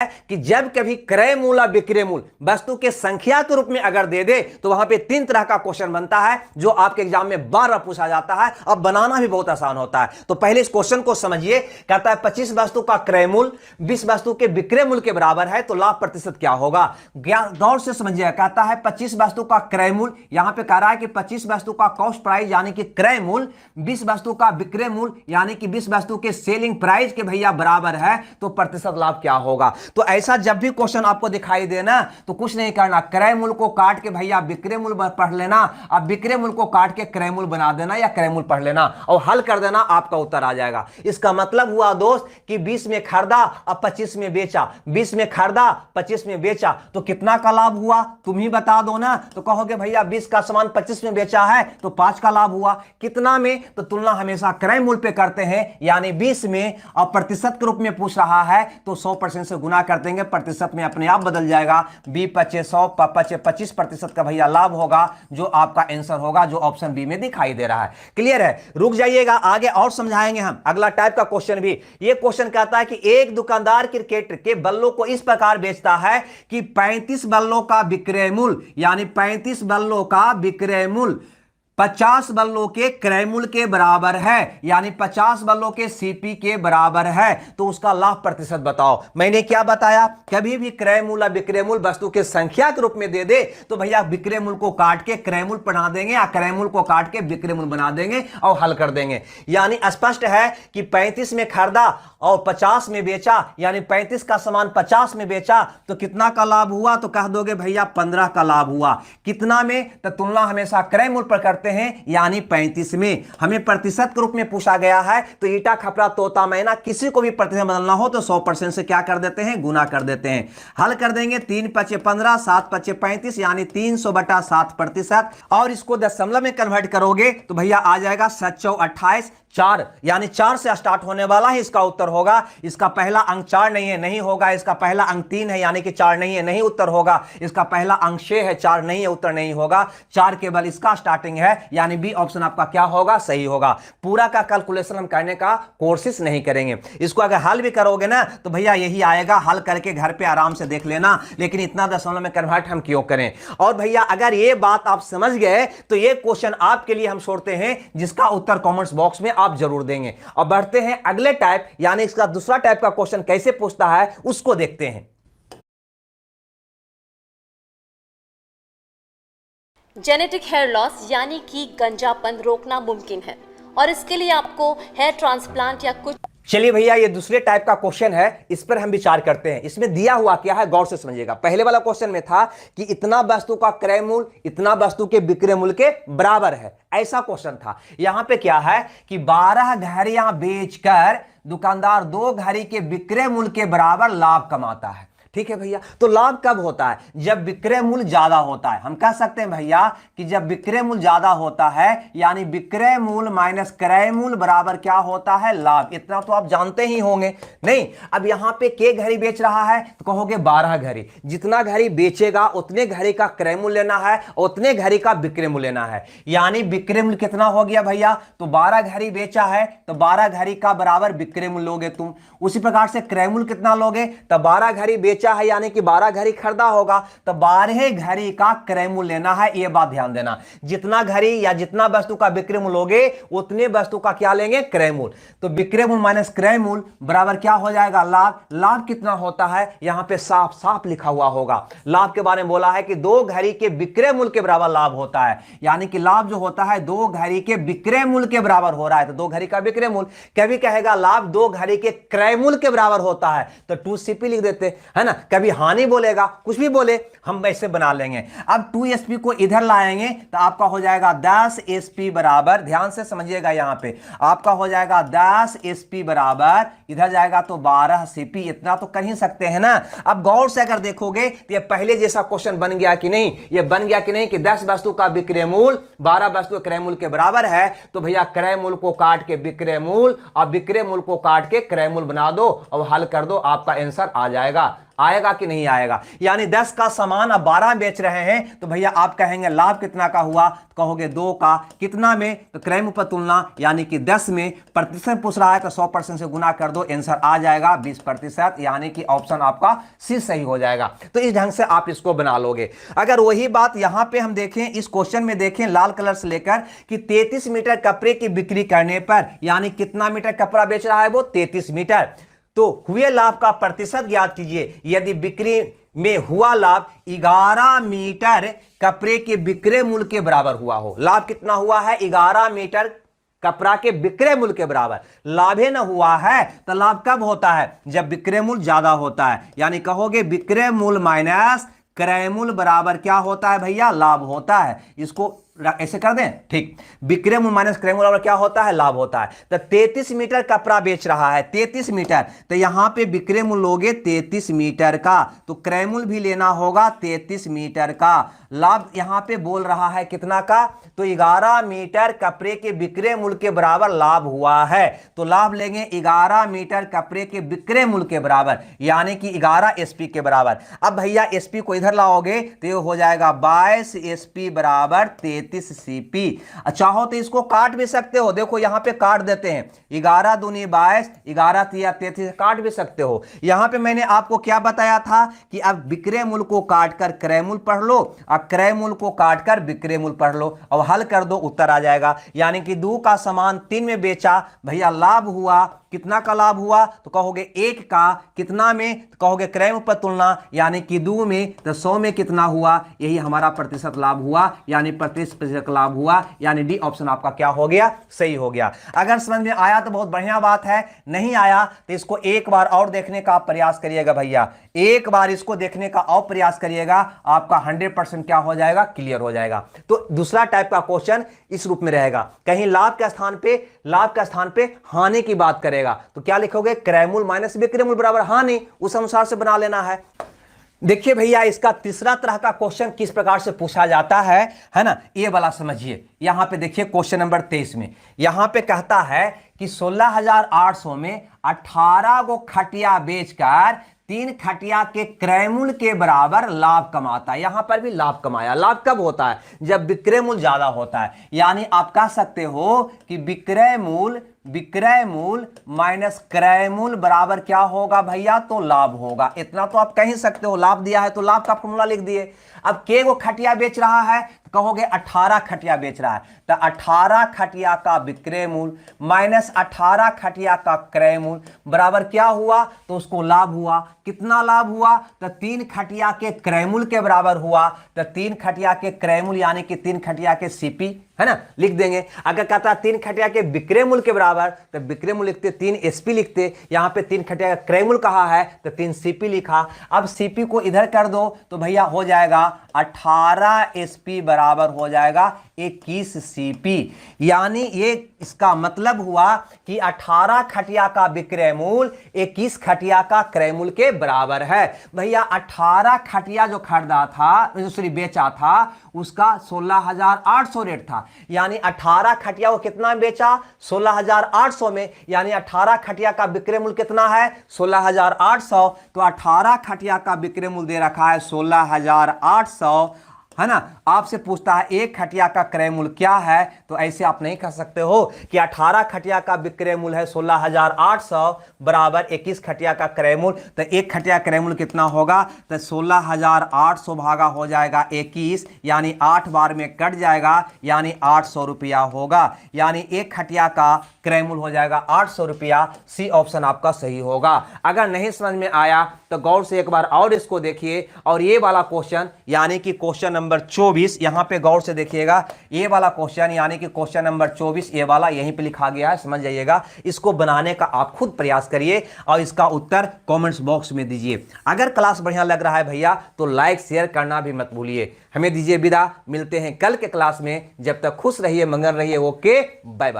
कि जब कभी क्रय मूल और विक्रय मूल वस्तु के संख्या के रूप में अगर दे दे तो वहां पे 3 तरह का क्वेश्चन बनता है जो आपके एग्जाम में बार बार पूछा जाता है और बनाना भी बहुत आसान होता है। तो पहले इस क्वेश्चन को समझिए। कहता है 25 वस्तु का क्रय मूल 20 वस्तु के विक्रय मूल के बराबर है तो लाभ प्रतिशत क्या होगा। गौर से समझिए। कहता है 25 वस्तु का क्रय मूल, यहां पे कह रहा है कि 25 वस्तु का कॉस्ट प्राइस यानी कि क्रय मूल 20 वस्तु का विक्रय मूल यानी कि 20 वस्तु के सेलिंग प्राइस के भैया बराबर है तो प्रतिशत लाभ क्या होगा। तो ऐसा जब भी क्वेश्चन आपको दिखाई देना तो कुछ नहीं करना, क्रय मूल को काट के भैया विक्रय मूल पढ़ लेना, अब विक्रय मूल को काट के क्रय मूल बना देना या क्रय मूल पढ़ लेना और हल कर देना, आपका उत्तर आ जाएगा। इसका मतलब हुआ दोस्त कि 20 में खरीदा और 25 में बेचा, 20 में खरीदा 25 में बेचा तो कितना का लाभ हुआ तुम ही बता दो ना। तो कहोगे भैया 20 का सामान 25 में बेचा है तो 5 का लाभ हुआ। कितना में? तो तुलना हमेशा क्रय मूल पे करते हैं यानी 20 में, और प्रतिशत के रूप में पूछ रहा है तो 100% से गुना कर देंगे, प्रतिशत में अपने आप बदल जाएगा। 25% का भैया लाभ होगा जो आपका आंसर होगा जो ऑप्शन बी में दिखाई दे रहा है। क्लियर है? रुक जाइएगा, आगे और समझाएंगे हम अगला टाइप का क्वेश्चन भी। ये क्वेश्चन कहता है कि एक दुकानदार क्रिकेट के बल्लों को इस प्रकार बेचता है कि 35 बल्लों का विक्रय मूल्य यानी 35 बल्लों का विक्रय मूल्य 50 बल्लों के क्रय मूल्य के बराबर है यानी 50 बल्लों के सीपी के बराबर है तो उसका लाभ प्रतिशत बताओ। मैंने क्या बताया? कभी भी क्रय मूल्य या विक्रय मूल्य वस्तु के संख्या के रूप में दे दे तो भैया विक्रय मूल्य को काट के क्रय मूल्य बना देंगे या क्रय मूल्य को काट के विक्रय मूल्य बना देंगे और हल कर देंगे। यानी स्पष्ट है कि 35 में खरीदा और 50 में बेचा यानी 35 का सामान 50 में बेचा तो कितना का लाभ हुआ? तो कह दोगे भैया 15 का लाभ हुआ। कितना में? तो तुलना हमेशा क्रय मूल्य पर करते हैं यानी 35 में। हमें प्रतिशत के रूप में पूछा गया है तो ईटा खपरा तोता मैना किसी को भी प्रतिशत बदलना हो तो 100% से क्या कर देते हैं? गुना कर देते हैं। हल कर देंगे 3 पचे 15 7 पचे 35 यानी 300/7%। और इसको दशमलव में कन्वर्ट करोगे तो भैया आ जाएगा 7×4 4 यानी 4 से स्टार्ट होने वाला है इसका उत्तर होगा। इसका पहला अंक 4 नहीं है, नहीं होगा। इसका पहला अंक 3 है यानी कि 4 नहीं है, नहीं उत्तर होगा। इसका पहला अंक 6 है, 4 नहीं है, उत्तर नहीं होगा। 4 केवल इसका स्टार्टिंग है यानी बी ऑप्शन आपका क्या होगा? सही होगा। पूरा का कैलकुलेशन हम करने का कोशिश नहीं करेंगे। इसको अगर हल भी करोगे ना तो भैया यही आएगा। हल करके घर पे आराम से देख लेना, लेकिन इतना दशमलव में कन्वर्ट हम क्यों करें। और भैया अगर ये बात आप समझ गए तो ये क्वेश्चन आपके लिए हम छोड़ते हैं जिसका उत्तर कमेंट्स बॉक्स में आप जरूर देंगे। और बढ़ते हैं अगले टाइप यानी इसका दूसरा टाइप का क्वेश्चन कैसे पूछता है उसको देखते हैं। जेनेटिक हेयर लॉस यानी कि गंजापन रोकना मुमकिन है और इसके लिए आपको हेयर ट्रांसप्लांट या कुछ। चलिए भैया ये दूसरे टाइप का क्वेश्चन है, इस पर हम विचार करते हैं। इसमें दिया हुआ क्या है गौर से समझिएगा। पहले वाला क्वेश्चन में था कि इतना वस्तु का क्रय मूल्य इतना वस्तु के विक्रय मूल्य के बराबर है, ऐसा क्वेश्चन था। यहां पे क्या है कि 12 घड़ियां बेचकर दुकानदार 2 घड़ी के विक्रय मूल्य के बराबर लाभ कमाता है। ठीक है भैया, तो लाभ कब होता है? जब विक्रय मूल्य ज्यादा होता है। हम कह सकते हैं भैया कि जब विक्रय मूल्य ज्यादा होता है यानी विक्रय मूल्य माइनस क्रय मूल्य बराबर क्या होता है? लाभ। इतना तो आप जानते ही होंगे। नहीं, अब यहां पे के घड़ी बेच रहा है तो कहोगे 12 घड़ी। जितना घड़ी बेचेगा उतने घड़ी का क्रय मूल्य लेना है, उतने घड़ी का विक्रय मूल्य लेना है। यानी विक्रय मूल्य कितना हो गया भैया? तो 12 घड़ी बेचा है तो 12 घड़ी का बराबर विक्रय मूल्य लोगे तुम। उसी प्रकार से क्रय मूल्य कितना लोगे? तो 12 घड़ी बेचा है यानी कि 12 घड़ी खरीदा होगा तो 12 घड़ी का क्रय मूल्य लेना है। यह बात ध्यान देना, जितना घड़ी या जितना वस्तु का विक्रय मूल्य लोगे उतने वस्तु का क्या लेंगे? क्रय मूल्य। तो विक्रय मूल्य माइनस क्रय मूल्य बराबर क्या हो जाएगा? लाभ। लाभ कितना होता है? यहां पे साफ साफ लिखा हुआ होगा। लाभ के बारे में बोला है कि 2 घड़ी के विक्रय मूल्य के बराबर लाभ होता है, यानी कि लाभ जो होता है 2 घड़ी के विक्रय मूल्य के बराबर हो रहा है तो 2 घड़ी का विक्रय मूल्य। कभी कहेगा लाभ 2 घड़ी के क्रय मूल्य के बराबर होता है तो 2CP लिख देते है ना। कभी हानि बोलेगा, कुछ भी बोले हम वैसे बना लेंगे। अब 2SP को इधर लाएंगे तो आपका हो जाएगा 10SP बराबर, ध्यान से समझिएगा, यहां पे आपका हो जाएगा 10SP बराबर, इधर जाएगा तो 12CP। इतना तो कर ही सकते हैं ना। अब गौर से अगर देखोगे तो ये पहले जैसा क्वेश्चन बन गया कि नहीं? ये बन गया कि नहीं कि 10 वस्तु का विक्रय मूल्य 12 वस्तु के क्रय मूल्य के बराबर है तो भैया क्रय मूल्य को काट के विक्रय मूल्य और विक्रय मूल्य को काट के क्रय मूल्य बना दो और हल कर दो, आपका आंसर आ जाएगा। आएगा कि नहीं आएगा। यानी 10 का सामान अब 12 बेच रहे हैं तो भैया आप कहेंगे लाभ कितना का हुआ, तो कहोगे 2 का। कितना में, तो क्रय मूल्य पर तुलना यानी कि 10 में, प्रतिशत पूछ रहा है तो 100% से गुना कर दो, आंसर आ जाएगा 20%, यानी कि ऑप्शन आपका सी सही हो जाएगा। तो इस ढंग से आप इसको बना लोगे। अगर वही बात यहां पे हम देखें, इस क्वेश्चन में देखें लाल कलर से लेकर कि 33 मीटर कपड़े की बिक्री करने पर, यानी कितना मीटर कपड़ा बेच रहा है वो 33 मीटर, तो हुए लाभ का प्रतिशत ज्ञात कीजिए। यदि बिक्री में हुआ लाभ 11 मीटर कपड़े के विक्रय मूल्य के बराबर हुआ हो, लाभ कितना हुआ है 11 मीटर कपड़ा के विक्रय मूल्य के बराबर, लाभे न हुआ है तो लाभ कब होता है, जब विक्रय मूल्य ज्यादा होता है। यानी कहोगे विक्रय मूल्य माइनस क्रय मूल्य बराबर क्या होता है भैया, लाभ होता है। इसको ऐसे कर दें, ठीक, विक्रय मूल्य माइनस क्रय मूल्य बराबर क्या होता है, लाभ होता है। तो 33 मीटर कपड़ा बेच रहा है, 33 मीटर, तो यहां पे विक्रय मूल्य लोगे 33 मीटर का, तो क्रय मूल्य भी लेना होगा 33 मीटर का। लाभ यहां पे बोल रहा है कितना का, तो 11 मीटर कपड़े के विक्रय मूल्य के बराबर लाभ हुआ है, तो लाभ लेंगे 11 मीटर कपड़े के विक्रय मूल्य के बराबर, यानी कि 11 एसपी के बराबर। अब भैया एसपी को इधर लाओगे तो ये हो जाएगा 22 एसपी बराबर 33 सीपी। चाहो तो इसको काट भी सकते हो, देखो यहां पे काट देते हैं, 11 दूनी 22, 11 तिया 33, काट भी सकते हो। यहां पे मैंने आपको क्या बताया था कि अब विक्रय मूल्य को काटकर क्रय मूल्य पढ़ लो, अब क्रय मूल्य को काटकर विक्रय मूल्य पढ़ लो, अब हल कर दो उत्तर आ जाएगा। यानी कि 2 का सामान 3 में बेचा, भैया लाभ हुआ, कितना का लाभ हुआ, तो कहोगे 1 का, कितना में, तो कहोगे क्रय मूल्य पर तुलना, यानी कि 2 में, तो 100 में कितना हुआ, यही हमारा प्रतिशत लाभ हुआ, यानी 35% लाभ हुआ, यानी डी ऑप्शन आपका क्या हो गया, सही हो गया। अगर समझ में आया तो बहुत बढ़िया बात है, नहीं आया तो इसको एक बार और देखने का प्रयास करिएगा भैया, एक बार इसको देखने का और प्रयास करिएगा, आपका 100% क्या हो जाएगा, क्लियर हो जाएगा। तो दूसरा टाइप का क्वेश्चन इस रूप में रहेगा, कहीं लाभ के स्थान पे हानि की बात करेगा, तो क्या लिखोगे, क्रय मूल्य माइनस विक्रय मूल्य बराबर हानि, उस अनुसार से बना लेना है। देखिए भैया इसका तीसरा तरह का क्वेश्चन किस प्रकार से पूछा जाता है ना, ये वाला समझिए। यहां पे देखिए क्वेश्चन नंबर 23 में यहां पे कहता है कि 16,800 में 18 को खटिया बेचकर 3 खटिया के क्रय मूल्य के बराबर लाभ कमाता है। यहां पर भी लाभ कमाया, लाभ कब होता है, जब विक्रय मूल्य ज्यादा होता है। यानी आप कह सकते हो कि विक्रय मूल्य माइनस क्रय मूल्य बराबर क्या होगा भैया, तो लाभ होगा। इतना तो आप कह ही सकते हो, लाभ दिया है तो लाभ का फॉर्मूला लिख दिए। अब के वो खटिया बेच रहा है, तो कहोगे 18 खटिया बेच रहा है, तो 18 खटिया का विक्रय मूल्य माइनस 18 खटिया का क्रय मूल्य बराबर क्या हुआ, तो उसको लाभ हुआ। कितना लाभ हुआ, तो 3 खटिया के क्रय मूल्य के बराबर हुआ, तो 3 खटिया के क्रय मूल्य यानी कि 3 खटिया के सीपी, है ना, लिख देंगे। अगर कहता 3 खटिया के विक्रय मूल्य के बराबर, तो विक्रय मूल्य लिखते 3 एसपी लिखते, यहां पे 3 खटिया का क्रय मूल्य कहा है तो 3 सीपी लिखा। अब सीपी को इधर कर दो तो भैया हो जाएगा 18 एसपी बराबर हो जाएगा 21 सीपी। यानी ये इसका मतलब हुआ कि 18 खटिया का विक्रय मूल्य 21 खटिया का क्रय मूल्य के बराबर है। भैया 18 खटिया जो खरीदा था, बेचा था, उसका 16,800 रेट था, यानी 18 खटिया को कितना बेचा, 16,800 में, यानी 18 खटिया का विक्रय मूल्य कितना है, 16,800। तो 18 खटिया का विक्रय मूल्य दे रखा है 16,800, है ना। आपसे पूछता है 1 खटिया का क्रय मूल्य क्या है, तो ऐसे आप नहीं कह सकते हो कि 18 खटिया का विक्रय मूल्य है 16,800 बराबर 21 खटिया का क्रय मूल्य, तो 1 खटिया क्रय मूल्य कितना होगा, तो 16,800 भागा हो जाएगा 21, यानी 8 बार में कट जाएगा, यानी 800 रुपया होगा। यानी 1 खटिया का क्रय मूल्य हो जाएगा 800 रुपया। सी ऑप्शन आपका सही होगा। अगर नहीं समझ में आया तो गौर से एक बार और इसको देखिए, और ये वाला क्वेश्चन यानी कि क्वेश्चन नंबर 24, यहां पे गौर से देखिएगा, ये वाला क्वेश्चन यानी कि क्वेश्चन नंबर 24, ये वाला यहीं पे लिखा गया है, समझ जाइएगा। इसको बनाने का आप खुद प्रयास करिए और इसका उत्तर कमेंट्स बॉक्स में दीजिए। अगर क्लास बढ़िया लग रहा है भैया तो लाइक शेयर करना भी मत भूलिए। हमें दीजिए विदा, मिलते हैं कल के क्लास में। जब तक खुश रहिए, मंगल रहिए। Okay, bye bye.